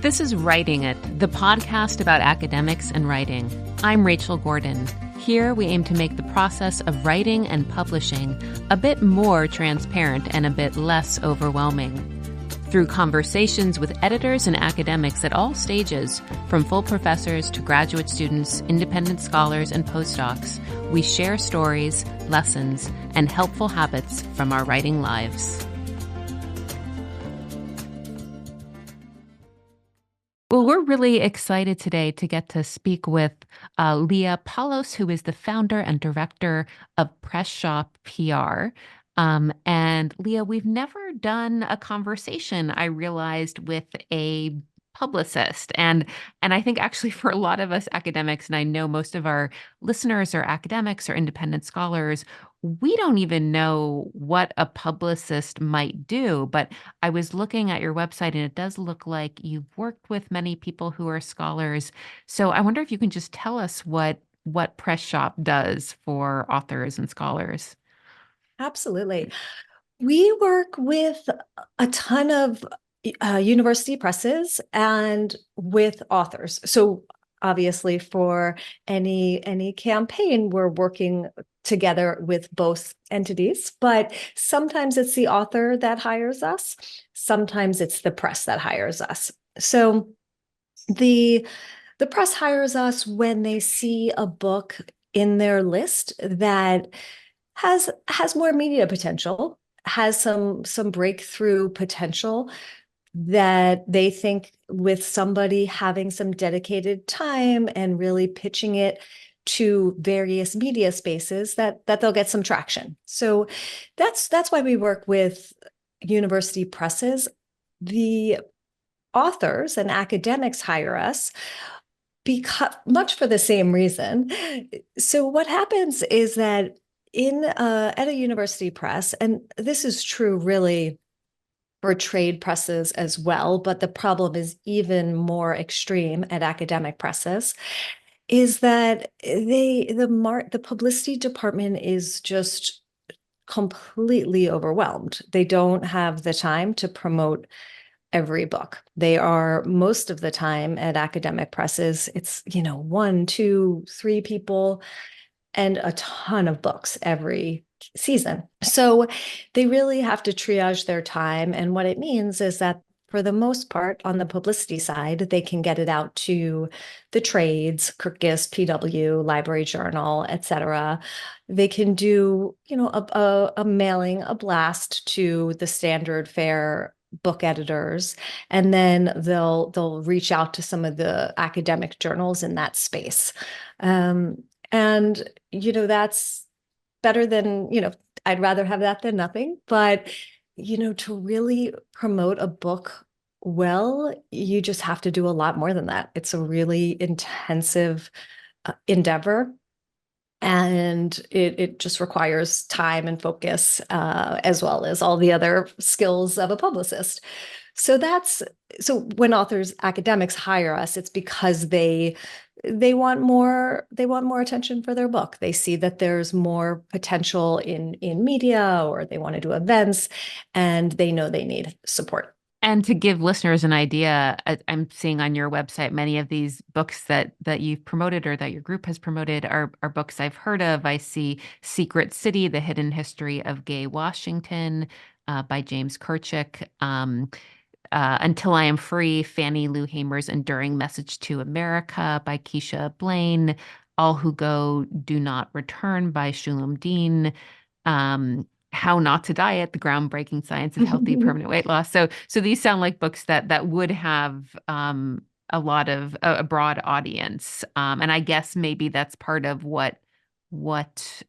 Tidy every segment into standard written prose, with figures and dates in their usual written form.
This is Writing It, the podcast about academics and writing. I'm Rachel Gordon. Here we aim to make the process of writing and publishing a bit more transparent and a bit less overwhelming. Through conversations with editors and academics at all stages, from full professors to graduate students, independent scholars, and postdocs, we share stories, lessons, and helpful habits from our writing lives. Well, we're really excited today to get to speak with Leah Paulos, who is the founder and director of Press Shop PR. And Leah, we've never done a conversation, I realized, with a publicist. And I think actually for a lot of us academics, and I know most of our listeners are academics or independent scholars, we don't even know what a publicist might do. But I was looking at your website and it does look like you've worked with many people who are scholars. So I wonder if you can just tell us what Press Shop does for authors and scholars. Absolutely. We work with a ton of university presses and with authors. So obviously for any campaign, we're working together with both entities, but sometimes it's the author that hires us. Sometimes it's the press that hires us. So the press hires us when they see a book in their list that has more media potential, has some breakthrough potential, that they think with somebody having some dedicated time and really pitching it to various media spaces that they'll get some traction. So that's why we work with university presses. The authors and academics hire us because much for the same reason. So what happens is that at a university press, and this is true really for trade presses as well, but the problem is even more extreme at academic presses, is that the publicity department is just completely overwhelmed. They don't have the time to promote every book. They are, most of the time at academic presses, it's 1, 2, 3 people and a ton of books every season. So they really have to triage their time. And what it means is that for the most part, on the publicity side, they can get it out to the trades, Kirkus, PW, Library Journal, etc. They can do, a mailing, a blast to the standard fare book editors, and then they'll reach out to some of the academic journals in that space. And that's better than, I'd rather have that than nothing. But, to really promote a book well, you just have to do a lot more than that. It's a really intensive endeavor. And it just requires time and focus, as well as all the other skills of a publicist. So when academics hire us, it's because they want more attention for their book. They see that there's more potential in media, or they want to do events, and they know they need support. And to give listeners an idea, I'm seeing on your website many of these books that you've promoted or that your group has promoted are books I've heard of. I see Secret City, The Hidden History of Gay Washington by James Kirchick. Until I Am Free, Fannie Lou Hamer's Enduring Message to America by Keisha Blaine. All Who Go Do Not Return by Shulam Dean. How Not to Diet, The Groundbreaking Science of Healthy Permanent Weight Loss. So these sound like books that would have a lot of a broad audience. And I guess maybe that's part of what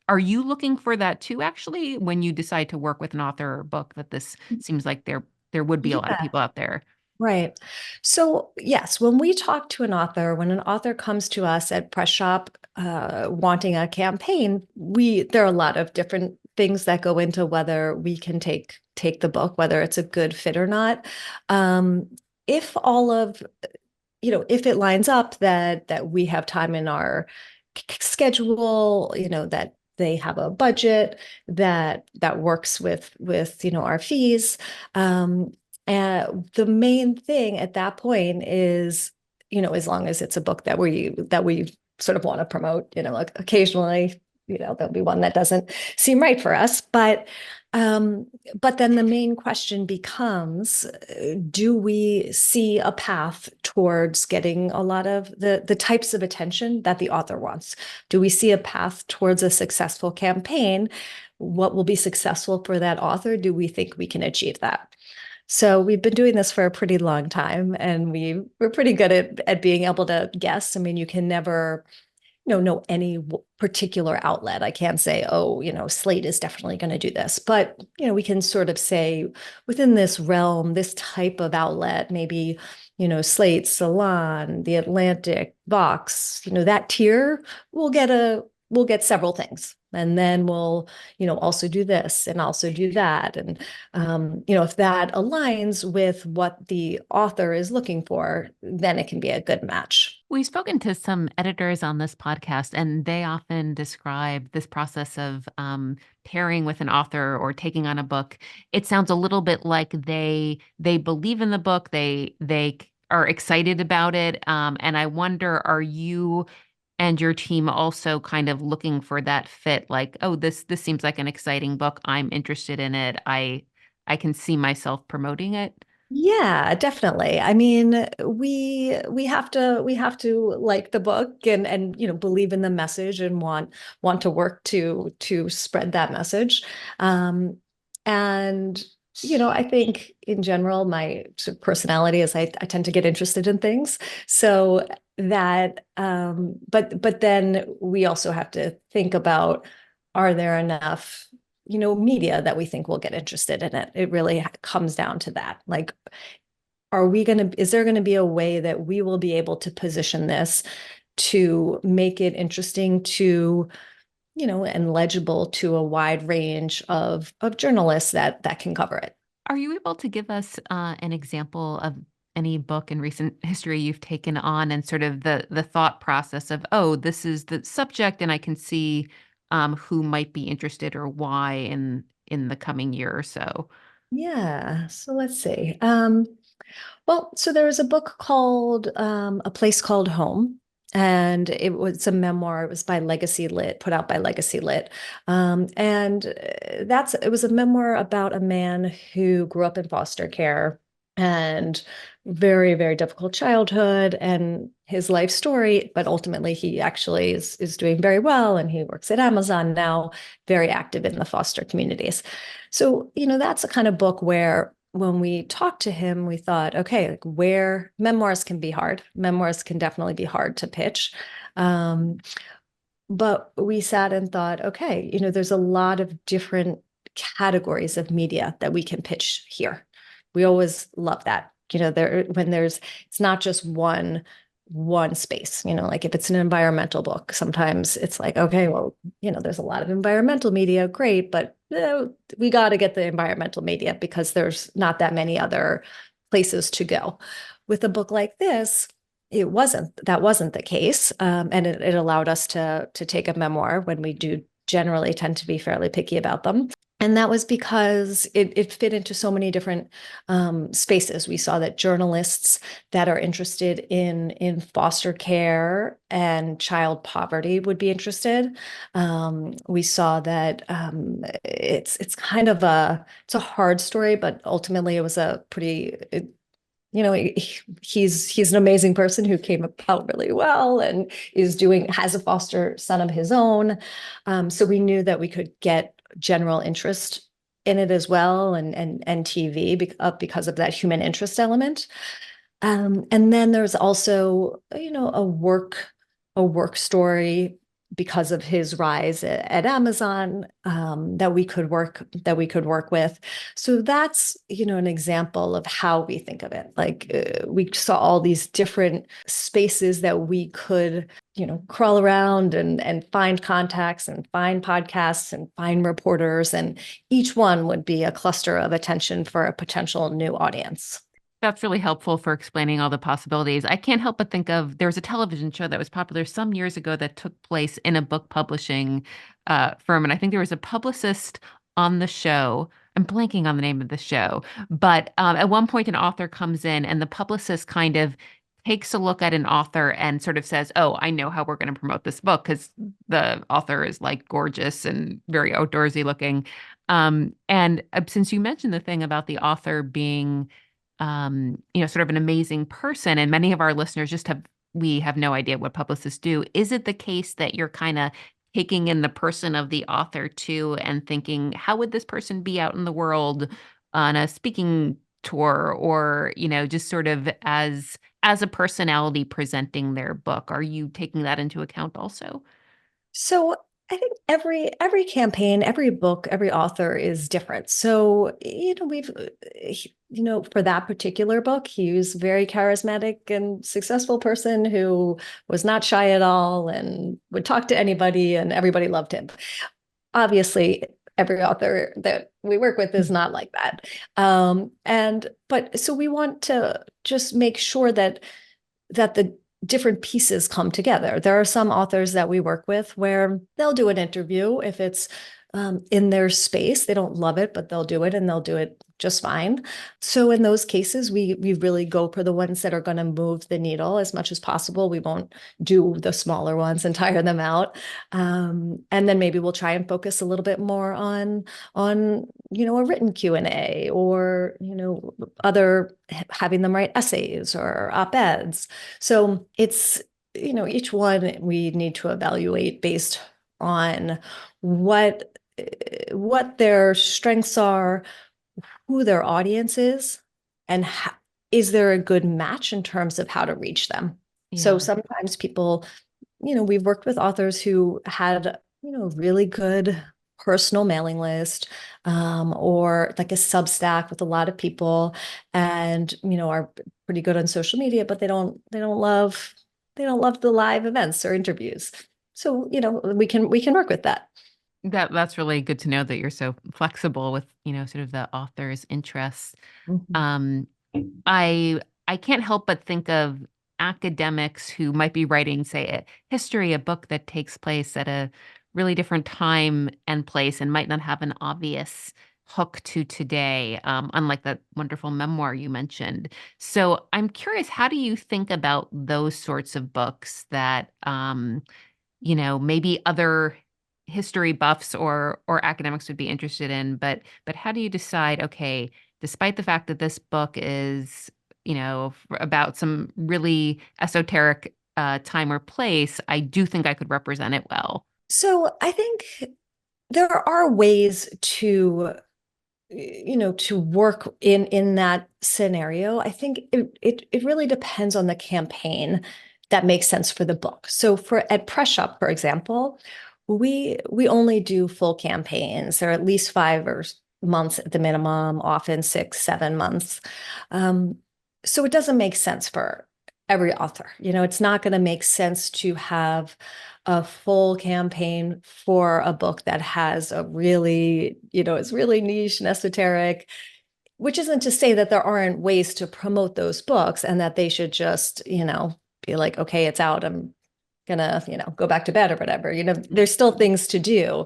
are you looking for that too, actually, when you decide to work with an author or book, that this seems like there would be a lot of people out there. Right. So yes, when we talk to an author, when an author comes to us at Press Shop wanting a campaign, there are a lot of different things that go into whether we can take the book, whether it's a good fit or not. If it lines up that we have time in our schedule, that they have a budget that works with our fees. And the main thing at that point is, as long as it's a book that we sort of want to promote, like occasionally, there'll be one that doesn't seem right for us, but then the main question becomes, do we see a path towards getting a lot of the types of attention that the author wants? Do we see a path towards a successful campaign? What will be successful for that author? Do we think we can achieve that? So we've been doing this for a pretty long time, and we're pretty good at being able to guess. I mean, you can never know any particular outlet. I can't say, oh, Slate is definitely going to do this, but we can sort of say within this realm, this type of outlet, maybe Slate, Salon, The Atlantic, Vox, that tier we'll get several things, and then we'll also do this and also do that, and if that aligns with what the author is looking for, then it can be a good match. We've spoken to some editors on this podcast, and they often describe this process of pairing with an author or taking on a book. It sounds a little bit like they believe in the book, they are excited about it, and I wonder, are you and your team also kind of looking for that fit? Like, oh, this seems like an exciting book. I'm interested in it. I can see myself promoting it. Yeah, definitely. I mean, we have to like the book and believe in the message and want to work to spread that message. And I think in general, my sort of personality is I tend to get interested in things. So that but then we also have to think about, are there enough media that we think will get interested in it? It really comes down to that. Like, is there going to be a way that we will be able to position this to make it interesting to, and legible to a wide range of journalists that can cover it? Are you able to give us an example of any book in recent history you've taken on, and sort of the thought process of, oh, this is the subject, and I can see who might be interested or why in the coming year or so? Yeah. So let's see. Well, so there was a book called A Place Called Home, and it was a memoir. It was by Legacy Lit, put out by Legacy Lit. And it was a memoir about a man who grew up in foster care and very, very difficult childhood and his life story. But ultimately, he actually is doing very well, and he works at Amazon now, very active in the foster communities. So, that's a kind of book where when we talked to him, we thought, okay, like, where memoirs can be hard. Memoirs can definitely be hard to pitch. But we sat and thought, okay, there's a lot of different categories of media that we can pitch here. We always love that. It's not just one space, like if it's an environmental book, sometimes it's like, okay, well, there's a lot of environmental media, great, but we got to get the environmental media because there's not that many other places to go. With a book like this, that wasn't the case. And it allowed us to take a memoir, when we do generally tend to be fairly picky about them. And that was because it fit into so many different spaces. We saw that journalists that are interested in foster care and child poverty would be interested. We saw that it's kind of it's a hard story, but ultimately it was a pretty. He's an amazing person who came out really well and has a foster son of his own. So we knew that we could get general interest in it as well, and TV because of that human interest element. And then there's also, a work story because of his rise at Amazon, that we could work with. So that's, an example of how we think of it. Like, we saw all these different spaces that we could, crawl around and find contacts and find podcasts and find reporters, and each one would be a cluster of attention for a potential new audience. That's really helpful for explaining all the possibilities. I can't help but think of there was a television show that was popular some years ago that took place in a book publishing firm. And I think there was a publicist on the show. I'm blanking on the name of the show. But at one point, an author comes in and the publicist kind of takes a look at an author and sort of says, "Oh, I know how we're going to promote this book," because the author is like gorgeous and very outdoorsy looking. And since you mentioned the thing about the author being sort of an amazing person. And many of our listeners we have no idea what publicists do. Is it the case that you're kind of taking in the person of the author too and thinking, how would this person be out in the world on a speaking tour or, just sort of as a personality presenting their book? Are you taking that into account also? So I think every campaign, every book, every author is different. So, for that particular book, he was a very charismatic and successful person who was not shy at all and would talk to anybody and everybody loved him. Obviously, every author that we work with is not like that. But so we want to just make sure that the different pieces come together. There are some authors that we work with where they'll do an interview if it's in their space. They don't love it, but they'll do it and they'll do it just fine. So in those cases, we really go for the ones that are going to move the needle as much as possible. We won't do the smaller ones and tire them out. And then maybe we'll try and focus a little bit more on a written Q&A or other having them write essays or op-eds. So it's each one we need to evaluate based on what their strengths are, who their audience is, and is there a good match in terms of how to reach them. So Yeah. sometimes people, we've worked with authors who had, really good personal mailing list, or like a Substack with a lot of people and, are pretty good on social media, but they don't love the live events or interviews. So, we can work with that. That's really good to know that you're so flexible with, sort of the author's interests. Mhm. Um, I can't help but think of academics who might be writing, say, a history, a book that takes place at a really different time and place and might not have an obvious hook to today, unlike that wonderful memoir you mentioned. So I'm curious, how do you think about those sorts of books that maybe other history buffs or academics would be interested in, but how do you decide, okay, despite the fact that this book is, about some really esoteric time or place, I do think I could represent it well. So I think there are ways to work in that scenario. I think it really depends on the campaign that makes sense for the book. So at Press Shop, for example, we only do full campaigns. They're at least 5 months at the minimum, often 6, 7 months. So it doesn't make sense for every author. It's not going to make sense to have a full campaign for a book that has a really, is really niche and esoteric, which isn't to say that there aren't ways to promote those books and that they should just, be like, okay, it's out. I'm gonna, go back to bed or whatever. There's still things to do.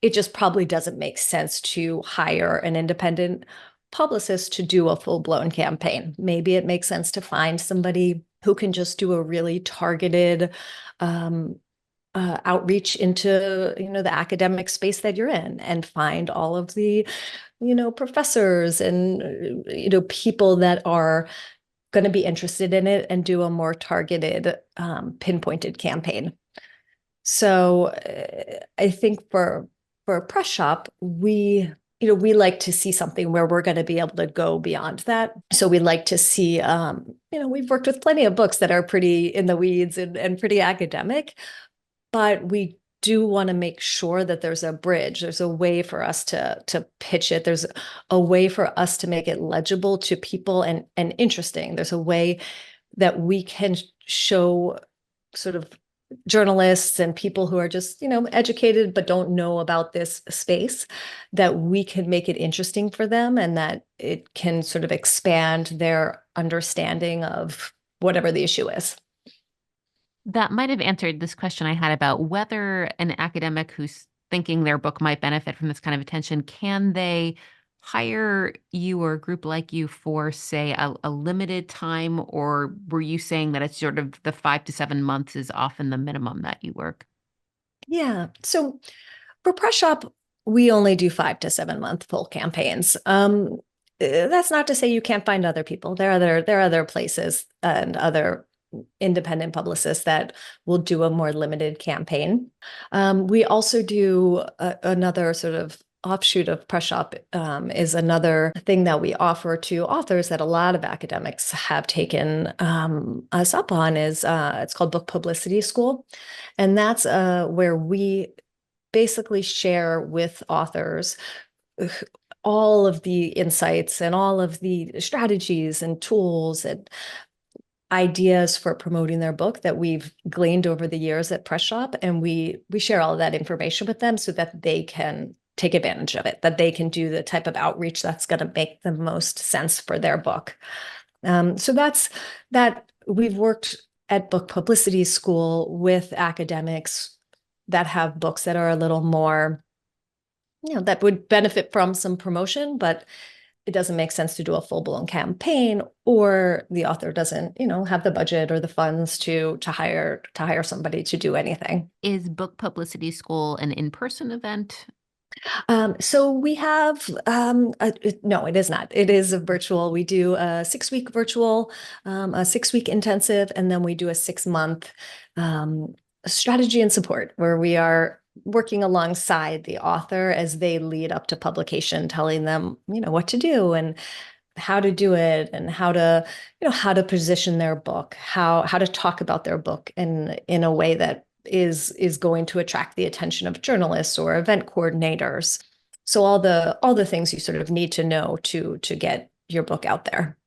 It just probably doesn't make sense to hire an independent publicist to do a full-blown campaign. Maybe it makes sense to find somebody who can just do a really targeted outreach into the academic space that you're in and find all of the professors and people that are going to be interested in it and do a more targeted pinpointed campaign. So I think for a press shop, we like to see something where we're going to be able to go beyond that. So we like to see, we've worked with plenty of books that are pretty in the weeds and pretty academic, but we do want to make sure that there's a bridge. There's a way for us to pitch it. There's a way for us to make it legible to people and interesting. There's a way that we can show sort of journalists and people who are just, educated but don't know about this space, that we can make it interesting for them and that it can sort of expand their understanding of whatever the issue is. That might have answered this question I had about whether an academic who's thinking their book might benefit from this kind of attention, can they hire you or a group like you for, say, a limited time? Or were you saying that it's sort of the 5 to 7 months is often the minimum that you work? Yeah. So for Press Shop, we only do 5 to 7 month full campaigns. That's not to say you can't find other people. There are other places and other independent publicists that will do a more limited campaign. We also do another sort of offshoot of Press Shop, is another thing that we offer to authors that a lot of academics have taken us up on, is it's called Book Publicity School. And that's where we basically share with authors all of the insights and all of the strategies and tools and ideas for promoting their book that we've gleaned over the years at Press Shop. And we share all of that information with them so that they can take advantage of it, that they can do the type of outreach that's going to make the most sense for their book. So that's that. We've worked at Book Publicity School with academics that have books that are a little more, that would benefit from some promotion, but it doesn't make sense to do a full-blown campaign, or the author doesn't, have the budget or the funds to hire somebody to do anything. Is Book Publicity School an in-person event? So we have, no, it is not. It is a virtual. We do a 6-week virtual, a 6-week intensive, and then we do a 6-month strategy and support, where we are working alongside the author as they lead up to publication, telling them, what to do and how to do it, and how to position their book, how to talk about their book in a way that is going to attract the attention of journalists or event coordinators. So all the things you sort of need to know to get your book out there.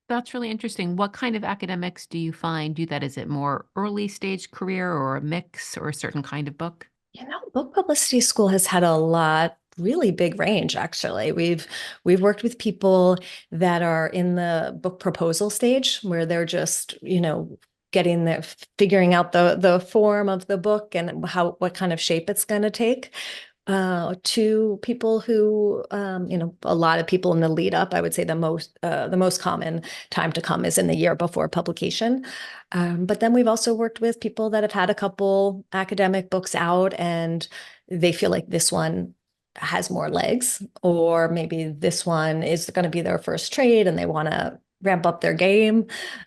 That's really interesting. What kind of academics do you find do that? Is it more early stage career or a mix or a certain kind of book? Book Publicity School has had really big range, actually. We've worked with people that are in the book proposal stage, where they're just, figuring out the form of the book and what kind of shape it's going to take, to people who, a lot of people in the lead up. I would say the most common time to come is in the year before publication. But then we've also worked with people that have had a couple academic books out, and they feel like this one has more legs, or maybe this one is going to be their first trade and they want to ramp up their game.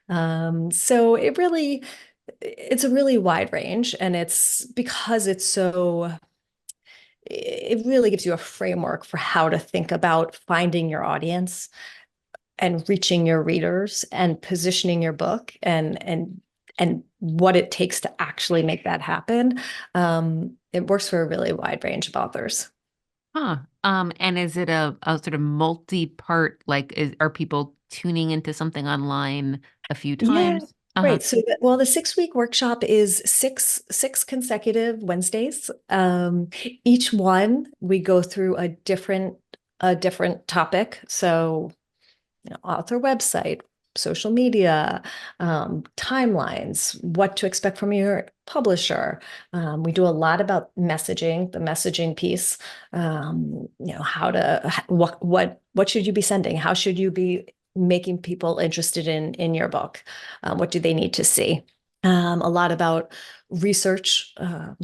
So it's a really wide range, and it's because it really gives you a framework for how to think about finding your audience and reaching your readers and positioning your book and what it takes to actually make that happen. It works for a really wide range of authors. Huh. And is it a sort of multi-part, are people tuning into something online a few Yeah, times? Uh-huh. right. So, the 6-week workshop is six consecutive Wednesdays. Each one we go through a different topic. So, author website, social media, timelines, what to expect from your publisher. We do a lot about messaging, the messaging piece. What should you be sending? How should you be making people interested in your book? What do they need to see? A lot about research.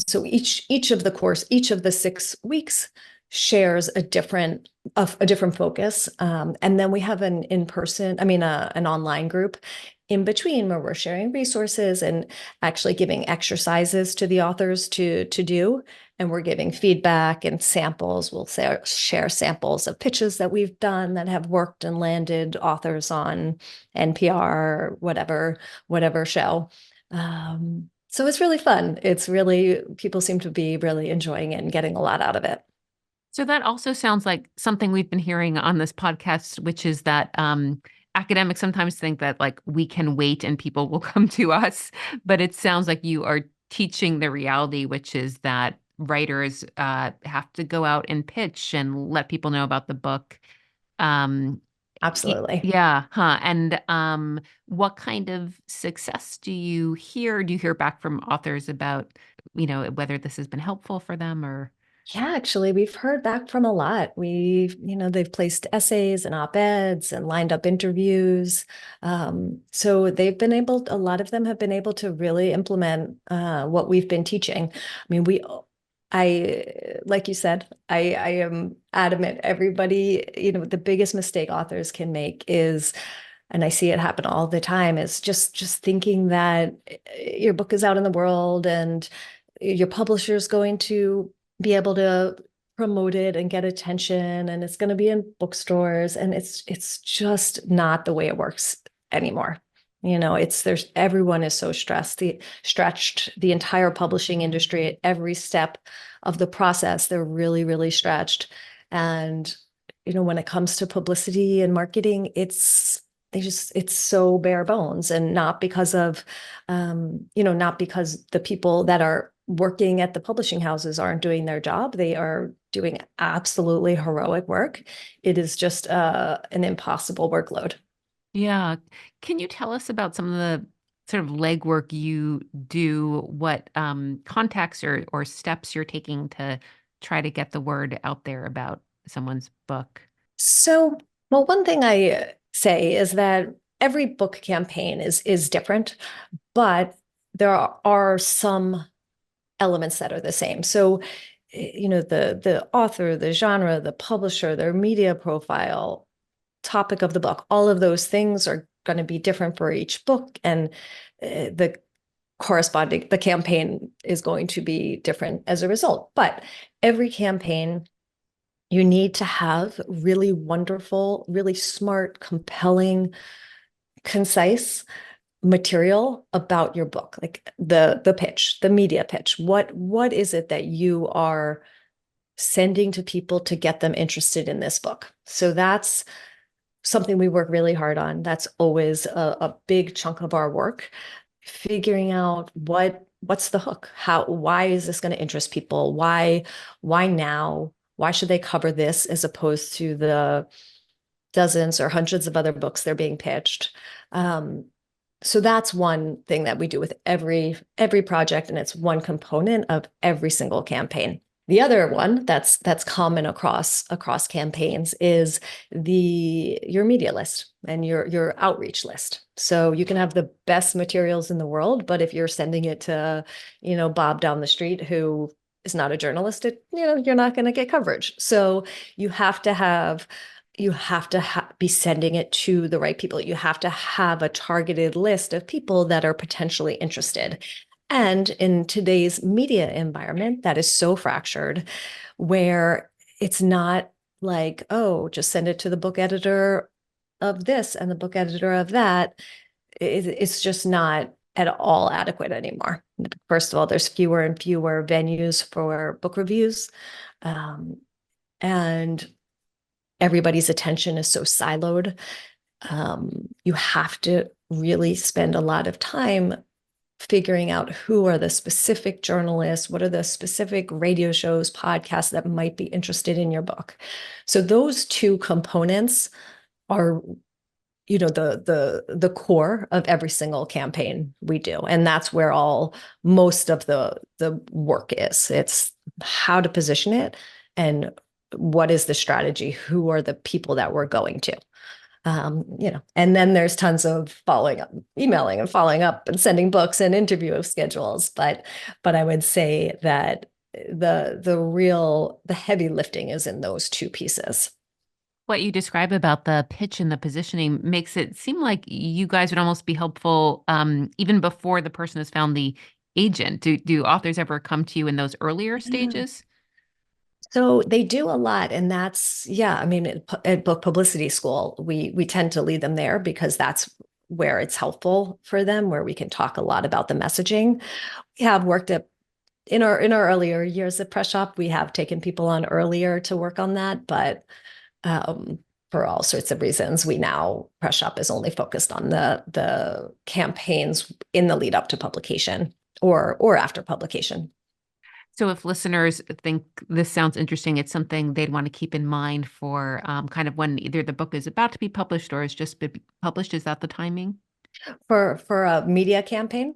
So each of the 6 weeks shares a different focus. And then we have an online group in between, where we're sharing resources and actually giving exercises to the authors to do. And we're giving feedback and samples. We'll share samples of pitches that we've done that have worked and landed authors on NPR or whatever show. So it's really fun. People seem to be really enjoying it and getting a lot out of it. So that also sounds like something we've been hearing on this podcast, which is that academics sometimes think that we can wait and people will come to us. But it sounds like you are teaching the reality, which is that writers have to go out and pitch and let people know about the book. Absolutely. Yeah, huh. And what kind of success do you hear? Do you hear back from authors about, whether this has been helpful for them or? Yeah, actually, we've heard back from a lot. They've placed essays and op-eds and lined up interviews. So a lot of them have been able to really implement what we've been teaching. I mean, like you said, I am adamant. Everybody, the biggest mistake authors can make is, and I see it happen all the time, is just thinking that your book is out in the world and your publisher is going to be able to promote it and get attention and it's going to be in bookstores, and it's just not the way it works anymore. There's everyone is so stretched, the entire publishing industry at every step of the process, they're really, really stretched. And when it comes to publicity and marketing, it's so bare bones, and not because of not because the people that are working at the publishing houses aren't doing their job. They are doing absolutely heroic work. It is just an impossible workload. Yeah. Can you tell us about some of the sort of legwork you do, what contacts or steps you're taking to try to get the word out there about someone's book? So, well, one thing I say is that every book campaign is different, but there are some elements that are the same. So, the author, the genre, the publisher, their media profile, topic of the book, all of those things are going to be different for each book, and the campaign is going to be different as a result. But every campaign, you need to have really wonderful, really smart, compelling, concise material about your book, like the pitch, the media pitch. What is it that you are sending to people to get them interested in this book? So that's something we work really hard on. That's always a big chunk of our work, figuring out what's the hook? Why is this going to interest people? Why now? Why should they cover this as opposed to the dozens or hundreds of other books they're being pitched? So that's one thing that we do with every project, and it's one component of every single campaign. The other one that's common across campaigns is your media list and your outreach list. So you can have the best materials in the world, but if you're sending it to, Bob down the street who is not a journalist, you're not going to get coverage. So you have to be sending it to the right people. You have to have a targeted list of people that are potentially interested. And in today's media environment that is so fractured, where it's not like, oh, just send it to the book editor of this and the book editor of that, it's just not at all adequate anymore. First of all, there's fewer and fewer venues for book reviews. And everybody's attention is so siloed. You have to really spend a lot of time figuring out who are the specific journalists, what are the specific radio shows, podcasts that might be interested in your book. So those two components are, the core of every single campaign we do. And that's where most of the work is. It's how to position it and what is the strategy, who are the people that we're going to. And then there's tons of following up, emailing and following up and sending books and interview schedules. But I would say that the heavy lifting is in those two pieces. What you describe about the pitch and the positioning makes it seem like you guys would almost be helpful even before the person has found the agent. Do authors ever come to you in those earlier Yeah. stages? So they do a lot, and that's, yeah, I mean, at book publicity school, we tend to lead them there because that's where it's helpful for them, where we can talk a lot about the messaging. We have worked in our earlier years at Press Shop, we have taken people on earlier to work on that, but for all sorts of reasons, Press Shop is only focused on the campaigns in the lead up to publication or after publication. So if listeners think this sounds interesting, it's something they'd want to keep in mind for kind of when either the book is about to be published or has just been published. Is that the timing? For a media campaign.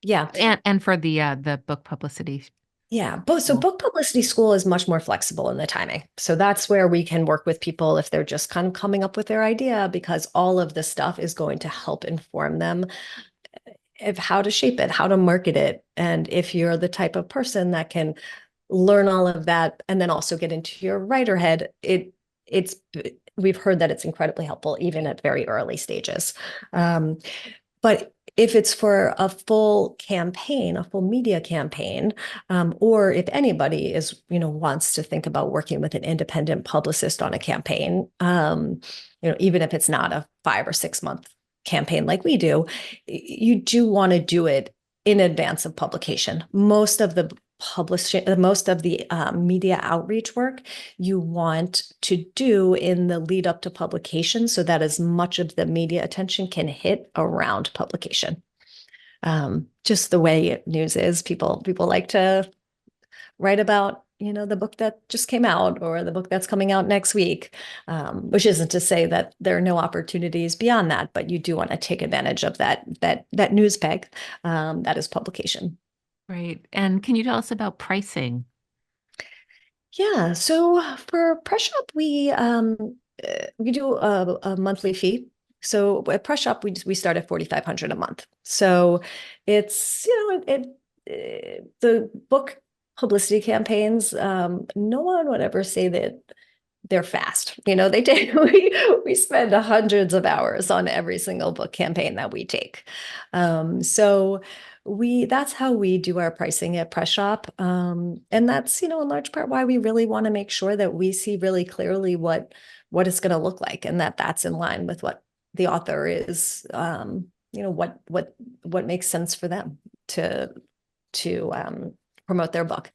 Yeah. And for the book publicity Yeah, so school. book publicity school is much more flexible in the timing. So that's where we can work with people if they're just kind of coming up with their idea, because all of this stuff is going to help inform them of how to shape it, how to market it. And if you're the type of person that can learn all of that and then also get into your writer head, it's we've heard that it's incredibly helpful even at very early stages. But if it's for a full campaign, a full media campaign, or if anybody is, wants to think about working with an independent publicist on a campaign, even if it's not a 5 or 6 month campaign like we do, you do want to do it in advance of publication. Most of the media outreach work you want to do in the lead up to publication so that as much of the media attention can hit around publication. Just the way news is, people like to write about, the book that just came out or the book that's coming out next week, which isn't to say that there are no opportunities beyond that, but you do want to take advantage of that news peg that is publication. Right. And can you tell us about pricing? Yeah, so for Press Shop, we do a monthly fee. So at Press Shop, we start at 4,500 a month. So it's the book publicity campaigns. No one would ever say that they're fast. They take we spend hundreds of hours on every single book campaign that we take. So that's how we do our pricing at Press Shop. And that's, in large part why we really want to make sure that we see really clearly what it's going to look like and that that's in line with what the author is, what makes sense for them to promote their book.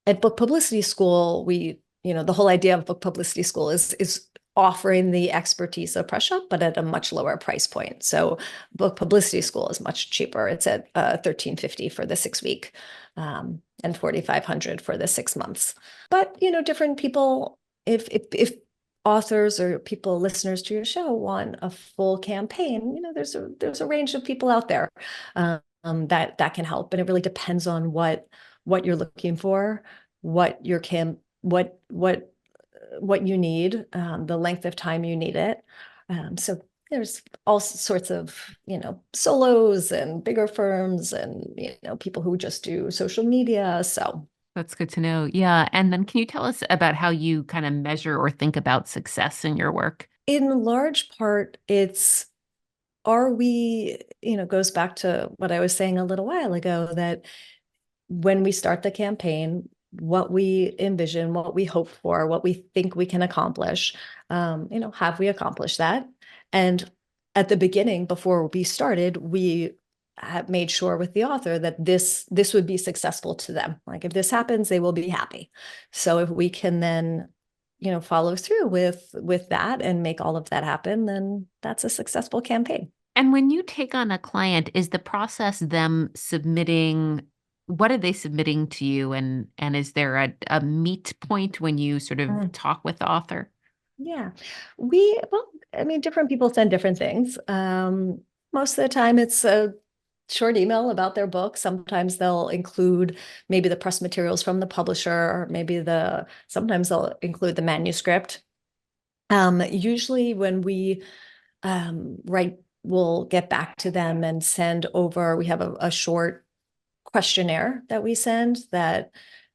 At Book Publicity School, the whole idea of Book Publicity School is offering the expertise of Press Shop, but at a much lower price point. So Book Publicity School is much cheaper. It's at $1,350 for the 6 week, and $4,500 for the 6 months. But different people, if authors or people listeners to your show want a full campaign, there's a range of people out there that can help, and it really depends on what you're looking for, what your what you need, the length of time you need it. So there's all sorts of, solos and bigger firms and, people who just do social media. So That's good to know. Yeah. And then can you tell us about how you kind of measure or think about success in your work? in large part, are we, goes back to what I was saying a little while ago, that when we start the campaign, what we envision, what we hope for, what we think we can accomplish, have we accomplished that? And at the beginning, before we started, we have made sure with the author that this would be successful to them. Like if this happens, they will be happy. So if we can then, follow through with that and make all of that happen, then that's a successful campaign. And when you take on a client, is the process them submitting, what are they submitting to you? And is there a meet point when you sort of Mm. talk with the author? Yeah, well, I mean, different people send different things. Most of the time it's a short email about their book. Sometimes they'll include maybe the press materials from the publisher, or maybe sometimes they'll include the manuscript. Usually when we write, we'll get back to them and send over, we have a short questionnaire that we send that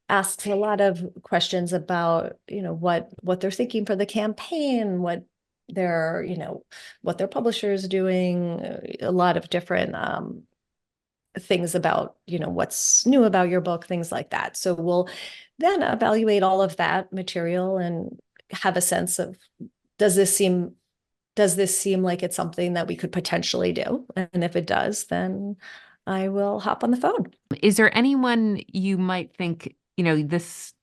asks a lot of questions about, what they're thinking for the campaign, what their publisher is doing, a lot of different things about, what's new about your book, things like that. So we'll then evaluate all of that material and have a sense of, does this seem like it's something that we could potentially do? And if it does, then I will hop on the phone. Is there anyone you might think, this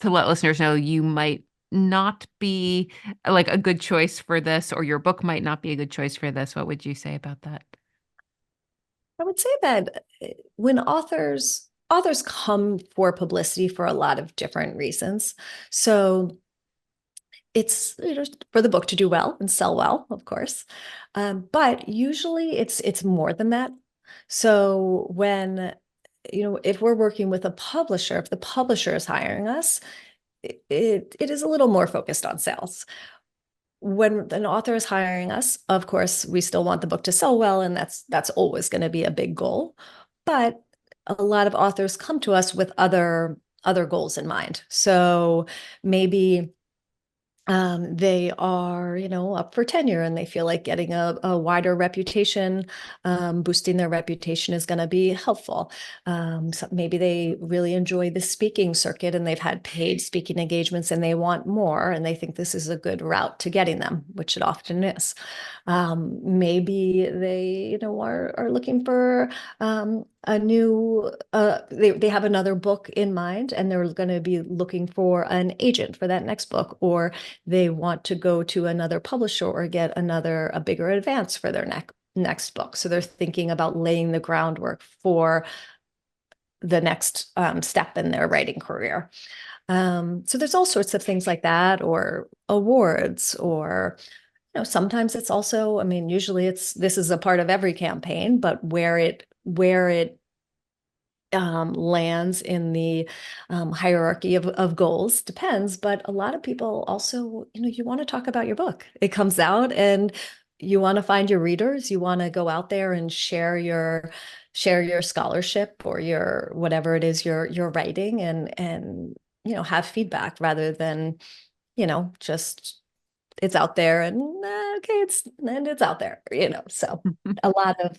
to let listeners know you might not be like a good choice for this, or your book might not be a good choice for this? What would you say about that? I would say that when authors authors come for publicity for a lot of different reasons. So it's, for the book to do well and sell well, of course. But usually it's more than that. So when, if we're working with a publisher, if the publisher is hiring us, it is a little more focused on sales. When an author is hiring us, of course, we still want the book to sell well, and that's always going to be a big goal. But a lot of authors come to us with other goals in mind. So maybe they are, up for tenure and they feel like getting a wider reputation, boosting their reputation is going to be helpful. So maybe they really enjoy the speaking circuit and they've had paid speaking engagements and they want more and they think this is a good route to getting them, which it often is. Maybe they, are looking for a new, they have another book in mind and they're going to be looking for an agent for that next book, or they want to go to another publisher or get a bigger advance for their next book. So they're thinking about laying the groundwork for the next step in their writing career. So there's all sorts of things like that, or awards, or sometimes it's also, usually this is a part of every campaign, but where it lands in the hierarchy of goals depends. But a lot of people also, you want to talk about your book. It comes out and you want to find your readers. You want to go out there and share your scholarship or your whatever it is you're writing, and have feedback rather than just it's out there and okay, it's out there, so a lot of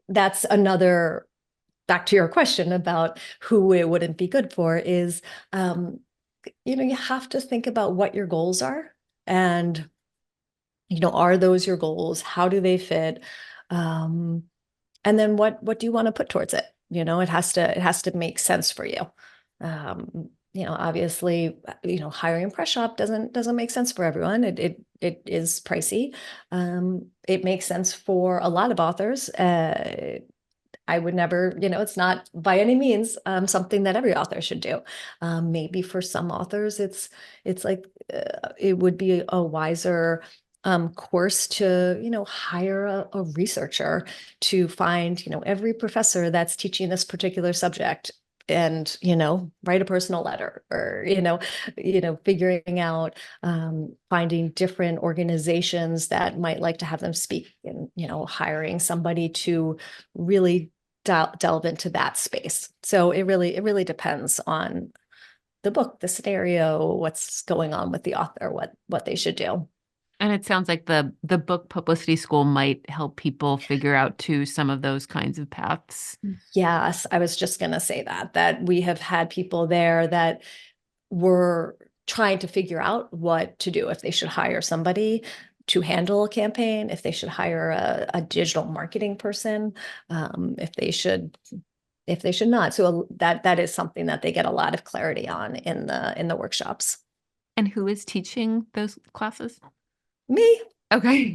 that's another, back to your question about who it wouldn't be good for, is you have to think about what your goals are, and are those your goals? How do they fit? And then what do you want to put towards it? It has to make sense for you. Obviously, hiring a press shop doesn't make sense for everyone. It is pricey. It makes sense for a lot of authors. I would never, it's not by any means something that every author should do. Maybe for some authors, it's like it would be a wiser course to, hire a researcher to find, every professor that's teaching this particular subject and, write a personal letter, or, figuring out, finding different organizations that might like to have them speak, and, hiring somebody to really delve into that space. So it really depends on the book, the scenario, what's going on with the author, what they should do. And it sounds like the book publicity school might help people figure out too some of those kinds of paths. Yes, I was just going to say that we have had people there that were trying to figure out what to do, if they should hire somebody to handle a campaign, if they should hire a digital marketing person, if they should not. So that is something that they get a lot of clarity on in the workshops. And who is teaching those classes? Me. Okay.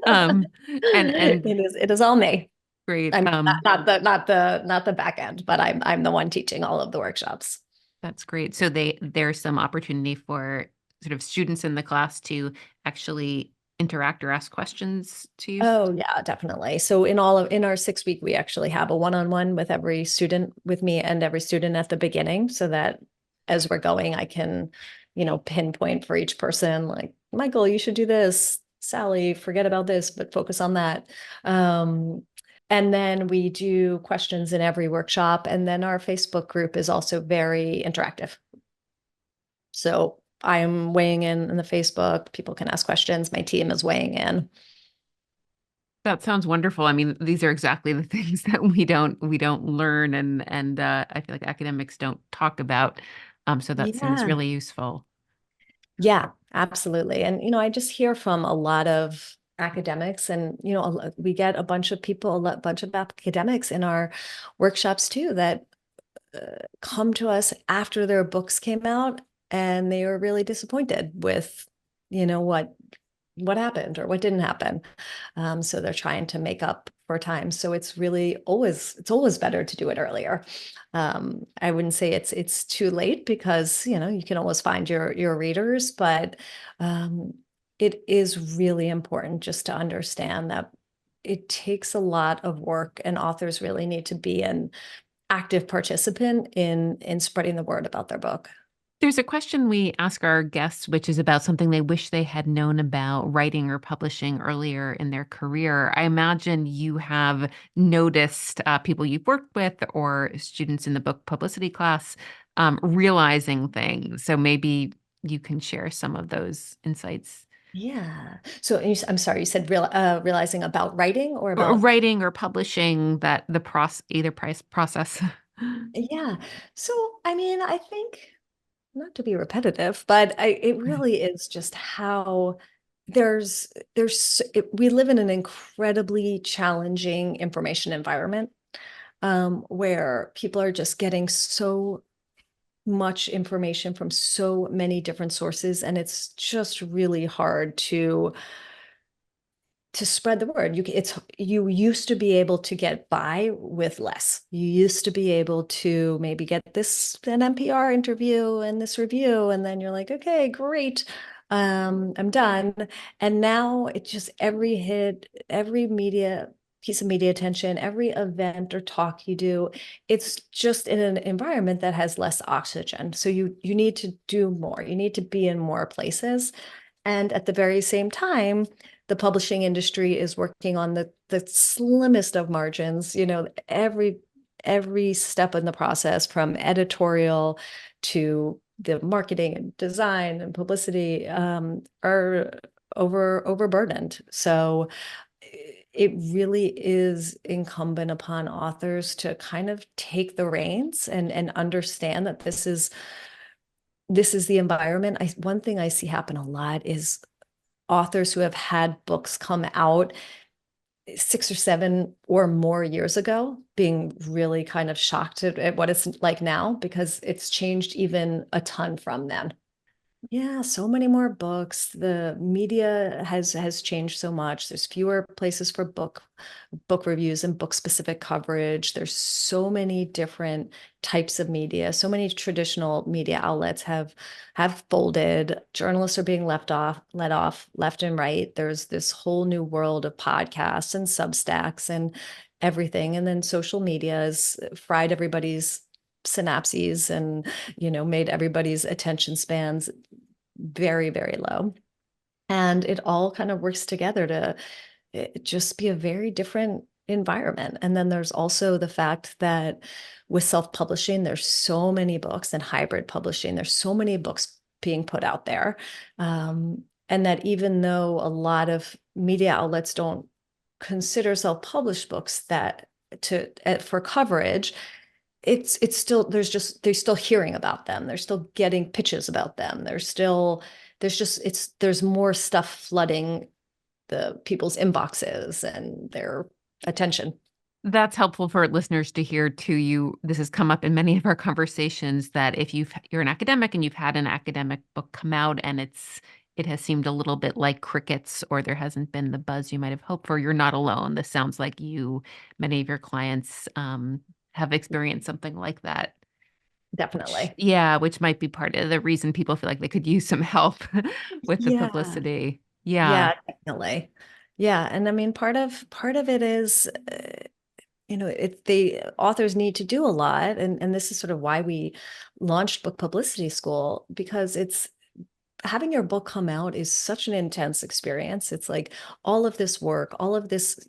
And it is all me. Great. I'm not the back end, but I'm the one teaching all of the workshops. That's great. So there's some opportunity for sort of students in the class to actually interact or ask questions to you. Oh yeah, definitely. So in our 6-week, we actually have a one-on-one with every student, with me and every student at the beginning, so that as we're going, I can, pinpoint for each person, like, Michael, you should do this. Sally, forget about this, but focus on that. And then we do questions in every workshop. And then our Facebook group is also very interactive. So I'm weighing in the Facebook. People can ask questions. My team is weighing in. That sounds wonderful. I mean, these are exactly the things that we don't learn, and I feel like academics don't talk about. So that seems really useful. Yeah, absolutely. And, I just hear from a lot of academics, and, we get a bunch of people, a bunch of academics in our workshops too, that come to us after their books came out and they were really disappointed with, what happened or what didn't happen. So they're trying to make up for time. So it's always better to do it earlier. I wouldn't say it's too late because, you can always find your readers, but um, it is really important just to understand that it takes a lot of work, and authors really need to be an active participant in spreading the word about their book. There's a question we ask our guests, which is about something they wish they had known about writing or publishing earlier in their career. I imagine you have noticed people you've worked with or students in the book publicity class realizing things. So maybe you can share some of those insights. Yeah. So I'm sorry, you said realizing about writing or Or about, writing or publishing that the either price process. yeah. So, I mean, I think, not to be repetitive, but it really is just how we live in an incredibly challenging information environment, where people are just getting so much information from so many different sources, and it's just really hard to spread the word. You used to be able to get by with less. You used to be able to maybe get an NPR interview and this review, and then you're like, okay, great. I'm done. And now it's just every hit, every media piece of media attention, every event or talk you do, it's just in an environment that has less oxygen. So you need to do more. You need to be in more places. And at the very same time, the publishing industry is working on the slimmest of margins. Every step in the process, from editorial to the marketing and design and publicity, are overburdened. So it really is incumbent upon authors to kind of take the reins and understand that this is the environment. One thing I see happen a lot is authors who have had books come out 6 or 7 or more years ago being really kind of shocked at what it's like now, because it's changed even a ton from then. Yeah, so many more books. The media has changed so much. There's fewer places for book reviews and book specific coverage. There's so many different types of media. So many traditional media outlets have folded. Journalists are being let off left and right. There's this whole new world of podcasts and Substacks and everything. And then social media has fried everybody's synapses and made everybody's attention spans very, very low. And it all kind of works together to just be a very different environment. And then there's also the fact that with self-publishing, there's so many books, and hybrid publishing, there's so many books being put out there. And that even though a lot of media outlets don't consider self-published books for coverage, it's still they're still hearing about them. They're still getting pitches about them. There's more stuff flooding the people's inboxes and their attention. That's helpful for listeners to hear too. This has come up in many of our conversations that if you're an academic and you've had an academic book come out and it has seemed a little bit like crickets, or there hasn't been the buzz you might have hoped for, you're not alone. This sounds like many of your clients have experienced something like that. Definitely. Which might be part of the reason people feel like they could use some help with the Yeah. publicity. Yeah. Yeah, definitely. Yeah, and I mean, part of it is, the authors need to do a lot, and this is sort of why we launched Book Publicity School, because it's having your book come out is such an intense experience. It's like all of this work, all of this,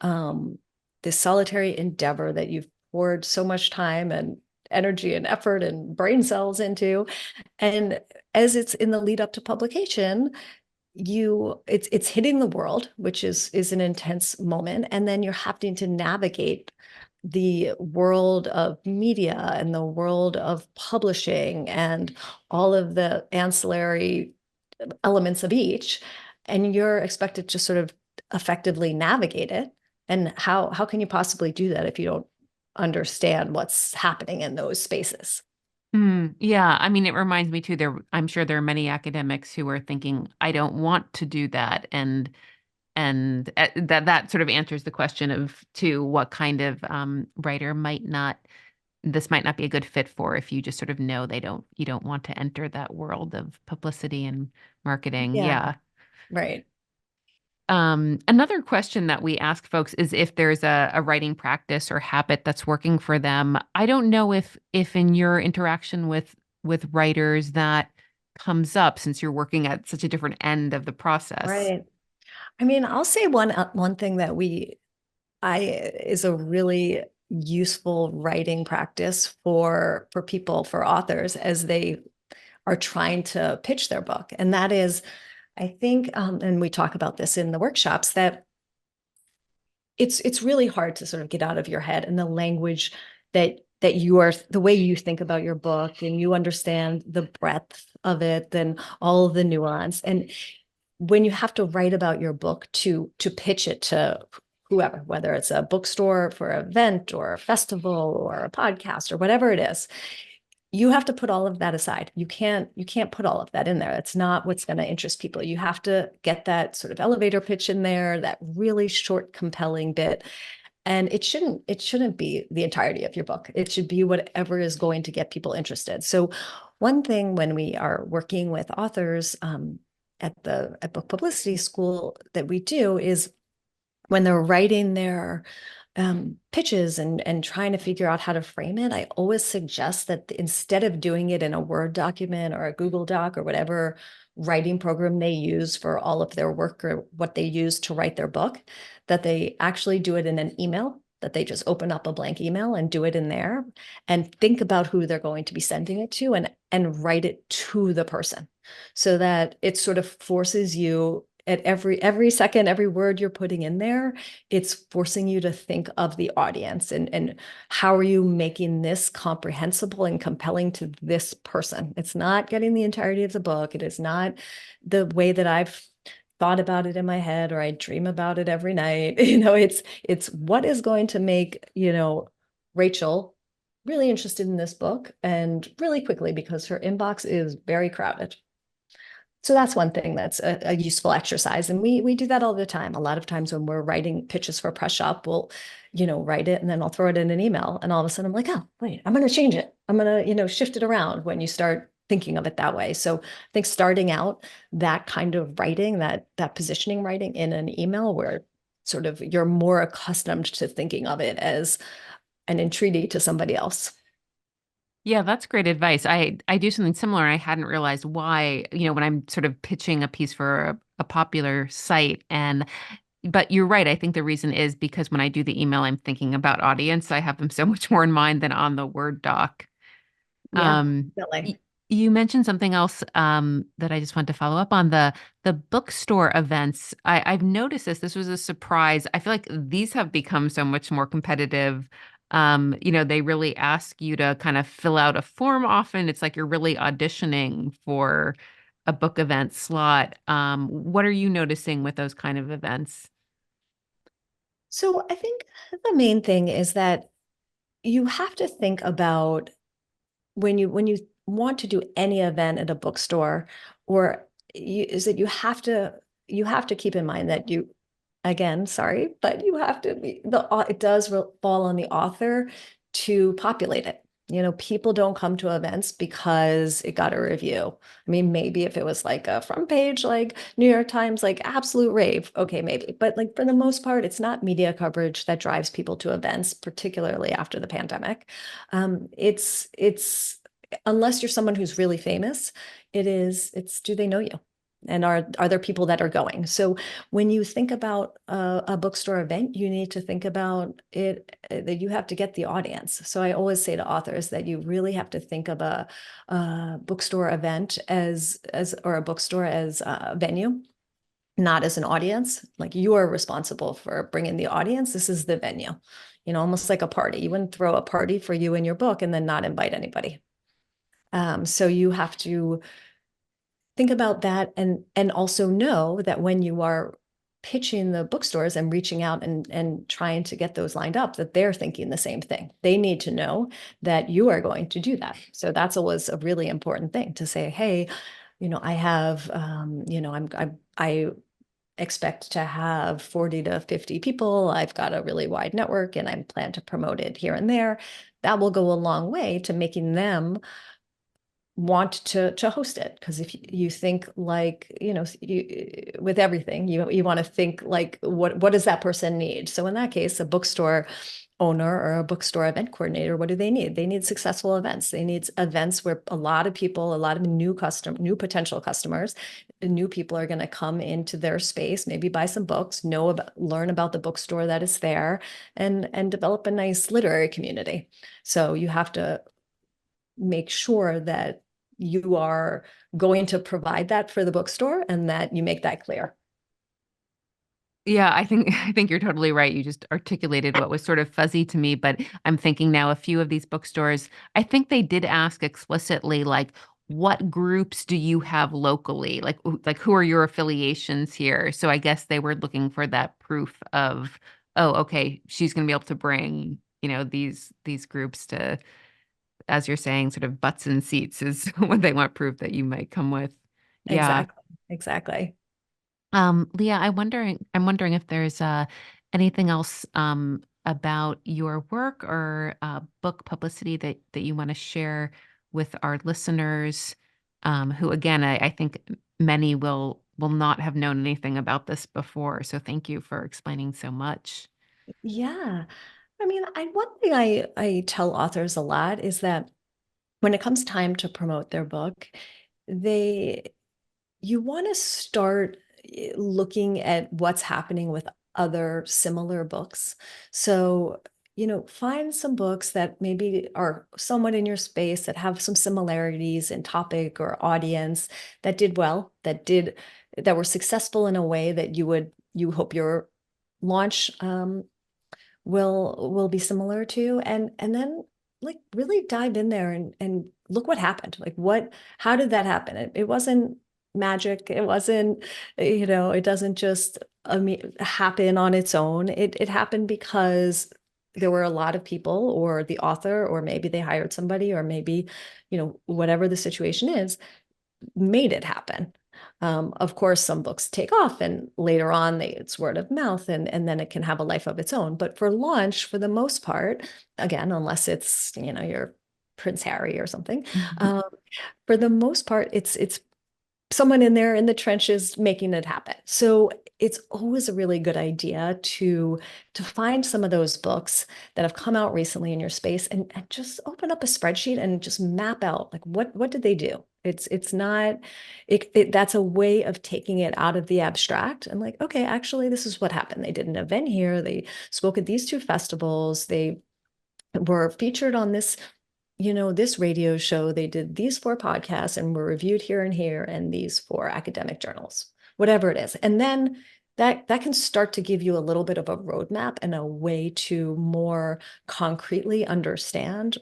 um, this solitary endeavor that you've poured so much time and energy and effort and brain cells into. And as it's in the lead up to publication, it's hitting the world, which is an intense moment. And then you're having to navigate the world of media and the world of publishing and all of the ancillary elements of each. And you're expected to sort of effectively navigate it. And how can you possibly do that if you don't understand what's happening in those spaces? Yeah, I mean, it reminds me too, I'm sure there are many academics who are thinking, I don't want to do that. And And that sort of answers the question of to what kind of writer this might not be a good fit for if you just sort of know you don't want to enter that world of publicity and marketing. Yeah, Yeah. right. Another question that we ask folks is if there's a writing practice or habit that's working for them. I don't know if in your interaction with writers that comes up since you're working at such a different end of the process. Right. I mean, I'll say one thing that I is a really useful writing practice for people, for authors, as they are trying to pitch their book. And that is, I think, and we talk about this in the workshops, that it's really hard to sort of get out of your head and the language that you are, the way you think about your book and you understand the breadth of it and all of the nuance. And when you have to write about your book to pitch it to whoever, whether it's a bookstore for an event or a festival or a podcast or whatever it is, you have to put all of that aside. You can't put all of that in there. It's not what's going to interest people. You have to get that sort of elevator pitch in there, that really short, compelling bit. And it shouldn't be the entirety of your book. It should be whatever is going to get people interested. So one thing when we are working with authors at Book Publicity School that we do is when they're writing their pitches and trying to figure out how to frame it, I always suggest that instead of doing it in a Word document or a Google Doc or whatever writing program they use for all of their work or what they use to write their book, that they actually do it in an email, that they just open up a blank email and do it in there and think about who they're going to be sending it to and write it to the person so that it sort of forces you at every second, every word you're putting in there, it's forcing you to think of the audience and how are you making this comprehensible and compelling to this person. It's not getting the entirety of the book. It is not the way that I've thought about it in my head or I dream about it every night. It's what is going to make, Rachel really interested in this book and really quickly because her inbox is very crowded. So that's one thing that's a useful exercise. And we do that all the time. A lot of times when we're writing pitches for Press Shop, we'll, write it and then I'll throw it in an email. And all of a sudden I'm like, oh, wait, I'm going to change it. I'm going to, shift it around when you start thinking of it that way. So I think starting out that kind of writing, that positioning writing in an email where sort of you're more accustomed to thinking of it as an entreaty to somebody else. Yeah, that's great advice. I do something similar. I hadn't realized why, when I'm sort of pitching a piece for a popular site but you're right. I think the reason is because when I do the email, I'm thinking about audience. I have them so much more in mind than on the Word doc. Yeah, Um, definitely. you mentioned something else that I just wanted to follow up on the bookstore events. I've noticed this. This was a surprise. I feel like these have become so much more competitive. They really ask you to kind of fill out a form often. It's like you're really auditioning for a book event slot. What are you noticing with those kind of events? So I think the main thing is that you have to think about when you want to do any event at a bookstore is that you have to keep in mind that you again, sorry, but you have to be it does fall on the author to populate it. People don't come to events because it got a review. I mean, maybe if it was like a front page, like New York Times, like absolute rave, okay, maybe. But like for the most part, it's not media coverage that drives people to events, particularly after the pandemic. It's unless you're someone who's really famous, it's do they know you? And are there people that are going? So when you think about a bookstore event, you need to think about it that you have to get the audience. So I always say to authors that you really have to think of a bookstore event as or a bookstore as a venue, not as an audience. Like you are responsible for bringing the audience. This is the venue, almost like a party. You wouldn't throw a party for you and your book and then not invite anybody. So you have to think about that and also know that when you are pitching the bookstores and reaching out and trying to get those lined up, that they're thinking the same thing. They need to know that you are going to do that. So that's always a really important thing to say, hey, I have, I expect to have 40 to 50 people. I've got a really wide network and I plan to promote it here and there. That will go a long way to making them want to host it. Because if you think like, with everything, you want to think like, what does that person need? So in that case, a bookstore owner or a bookstore event coordinator, what do they need? They need successful events. They need events where a lot of people, a lot of new potential customers, new people are going to come into their space, maybe buy some books, learn about the bookstore that is there, and develop a nice literary community. So you have to make sure that you are going to provide that for the bookstore and that you make that clear. Yeah, I think you're totally right. You just articulated what was sort of fuzzy to me, but I'm thinking now a few of these bookstores, I think they did ask explicitly, like, what groups do you have locally? Like who are your affiliations here? So I guess they were looking for that proof of, oh, okay, she's going to be able to bring, these groups to, as you're saying, sort of butts and seats is what they want proof that you might come with. Yeah. Exactly. Leah, I'm wondering if there's anything else about your work or book publicity that you want to share with our listeners, who again, I think many will not have known anything about this before. So thank you for explaining so much. Yeah. I mean, one thing I tell authors a lot is that when it comes time to promote their book, you want to start looking at what's happening with other similar books. So, find some books that maybe are somewhat in your space that have some similarities in topic or audience that did well, that were successful in a way that you hope your launch will be similar to, and then like really dive in there and look what happened. Like how did that happen? It wasn't magic. It wasn't, it doesn't just happen on its own. It happened because there were a lot of people, or the author, or maybe they hired somebody, or maybe, whatever the situation is, made it happen. Of course, some books take off and later on it's word of mouth, and then it can have a life of its own. But for launch, for the most part, again, unless it's, your Prince Harry or something, Mhm. for the most part, it's someone in there in the trenches making it happen. So it's always a really good idea to find some of those books that have come out recently in your space, and just open up a spreadsheet and just map out like what did they do. It's not that's a way of taking it out of the abstract and like, okay, actually this is what happened. They did an event here, they spoke at these two festivals, they were featured on this radio show, they did these 4 podcasts and were reviewed here and here, and these 4 academic journals, whatever it is. And then that can start to give you a little bit of a roadmap and a way to more concretely understand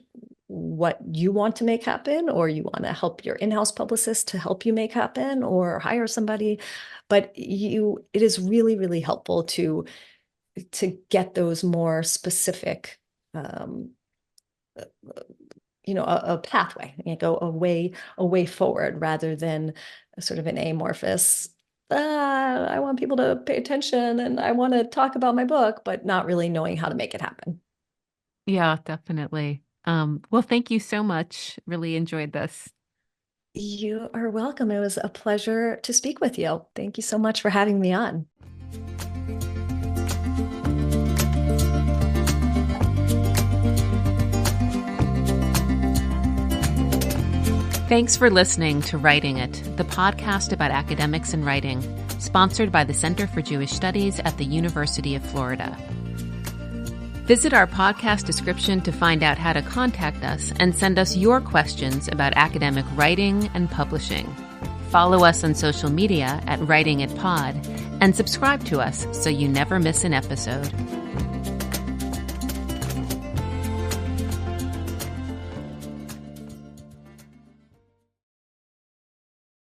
what you want to make happen, or you want to help your in-house publicist to help you make happen, or hire somebody. But it is really, really helpful to get those more specific, a pathway, go a way forward, rather than sort of an amorphous, I want people to pay attention and I want to talk about my book, but not really knowing how to make it happen. Yeah, definitely. Well, thank you so much. Really enjoyed this. You are welcome. It was a pleasure to speak with you. Thank you so much for having me on. Thanks for listening to Writing It, the podcast about academics and writing, sponsored by the Center for Jewish Studies at the University of Florida. Visit our podcast description to find out how to contact us and send us your questions about academic writing and publishing. Follow us on social media at Writing It Pod and subscribe to us so you never miss an episode.